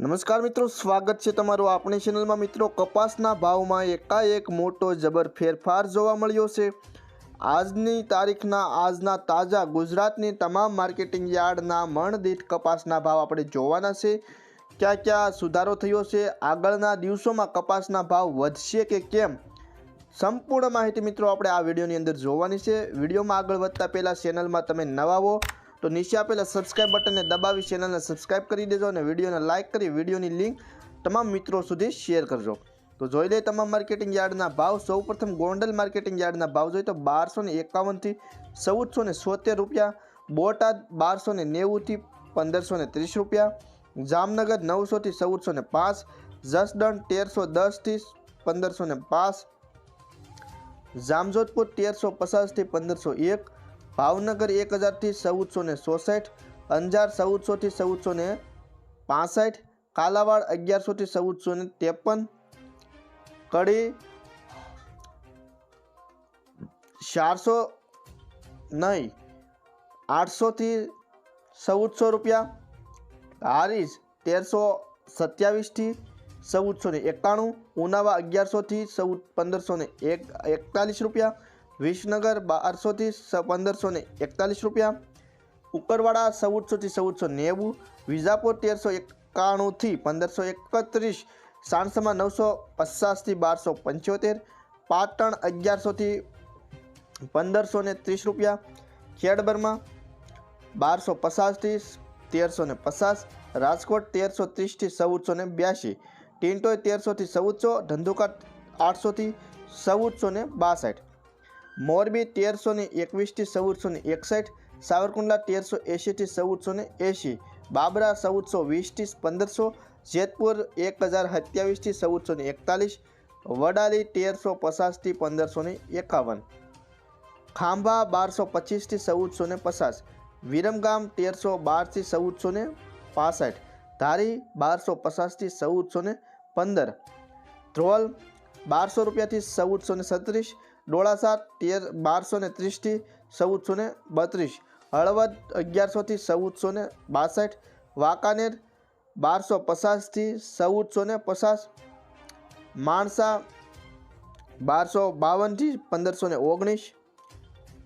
નમસ્કાર મિત્રો, સ્વાગત છે તમારું આપણી ચેનલમાં। મિત્રો, કપાસના ભાવમાં એકાએક મોટો જબર ફેરફાર જોવા મળ્યો છે। આજની તારીખના આજના તાજા ગુજરાતની તમામ માર્કેટિંગ યાર્ડના મણ દીઠ કપાસના ભાવ આપણે જોવાના છે। ક્યાં ક્યાં સુધારો થયો છે, આગળના દિવસોમાં કપાસના ભાવ વધશે કે કેમ, સંપૂર્ણ માહિતી મિત્રો આપણે આ વિડીયોની અંદર જોવાની છે। વિડીયોમાં આગળ વધતા પહેલાં ચેનલમાં તમે નવા હો તો નીચે આપેલા સબસ્ક્રાઇબ બટનને દબાવી ચેનલને સબસ્ક્રાઇબ કરી દેજો અને વિડીયોને લાઇક કરી વિડીયોની લિંક તમામ મિત્રો સુધી શેર કરજો। તો જોઈ લે તમામ માર્કેટિંગ યાર્ડના ભાવ। સૌપ્રથમ ગોંડલ માર્કેટિંગ યાર્ડના ભાવ જોઈએ તો 1251 થી 1476 રૂપિયા, બોટાદ 1290 થી 1530 રૂપિયા, જામનગર 900 થી 1405, જસદણ 1310 થી 1505, જામજોધપુર 1350 થી 1501, ભાવનગર 1000 થી 1466, અંજાર 1400 થી 1465, કાલાવાડ 1100 થી 1453, કડી 400 નહીં 800 થી 1400 રૂપિયા, હારીજ 1327 થી 1491, ઉનાવા 1100 થી 1541 રૂપિયા, વિસનગર 1200 થી 1541 રૂપિયા, કુકરવાડા 1400 થી 1490, વિજાપુર 1391 થી 1531, સાણસમાં 950 થી 1275, પાટણ 1100 થી 1530 રૂપિયા, ખેડબરમાં 1250 થી 1350, રાજકોટ 1330 થી 1482, ટિન્ટોય 1300 થી 1400, ધંધુકા 800 થી 1462, મોરબી 1321 થી 1461, સાવરકુંડલા 1380 થી 1480, બાબરા 1420 થી 1500, જેતપુર 1027 થી 1441, વડાલી 1350 થી 1551, ખાંભા 1225 થી 1450, વિરમગામ 1312 થી 1465, ધારી 1250 થી 1415, ધ્રોલ 1200 રૂપિયા થી 1437, ડોળાસા 1230 થી 1432, હળવદ 1100 થી 1462, વાંકાનેર 1250 થી 1450, માણસા 1252 થી 1519,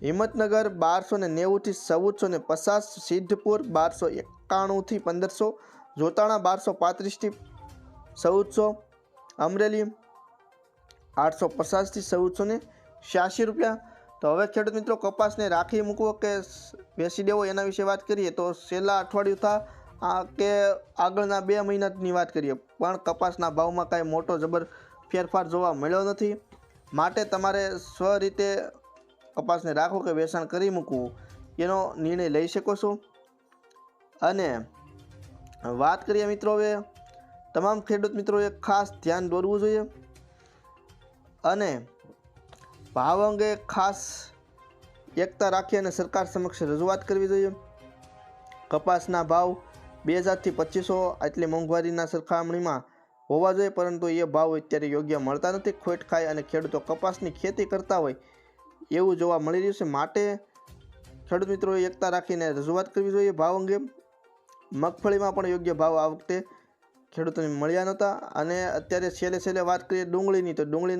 હિંમતનગર 1290 થી 1450, સિદ્ધપુર 1291 થી 1500, જોતાણા 1235 થી 1400, અમરેલી 850 થી 1486 રૂપિયા। તો હવે ખેડૂત મિત્રો, કપાસને રાખી મૂકવો કે વેચી દેવો એના વિશે વાત કરીએ તો છેલ્લા અઠવાડિયું કે આગળના 2 મહિનાની વાત કરીએ પણ કપાસના ભાવમાં કાંઈ મોટો જબર ફેરફાર જોવા મળ્યો નથી। માટે તમારે સ્વ રીતે કપાસને રાખવો કે વેચાણ કરી મૂકવું એનો નિર્ણય લઈ શકો છો। અને વાત કરીએ મિત્રો, હવે તમામ ખેડૂત મિત્રોએ ખાસ ધ્યાન દોરવું જોઈએ અને ભાવ અંગે ખાસ એકતા રાખી અને સરકાર સમક્ષ રજૂઆત કરવી જોઈએ। કપાસના ભાવ 2000 થી 2500 આટલી મોંઘવારીના સરખામણીમાં હોવા જોઈએ, પરંતુ એ ભાવ અત્યારે યોગ્ય મળતા નથી। ખોટ ખાય અને ખેડૂતો કપાસની ખેતી કરતા હોય એવું જોવા મળી રહ્યું છે। માટે ખેડૂત મિત્રોએ એકતા રાખીને રજૂઆત કરવી જોઈએ ભાવ અંગે। મગફળીમાં પણ યોગ્ય ભાવ આ વખતે ખેડૂતોને મળ્યા નહોતા। અને અત્યારે છેલ્લે વાત કરીએ ડુંગળીની, તો ડુંગળીના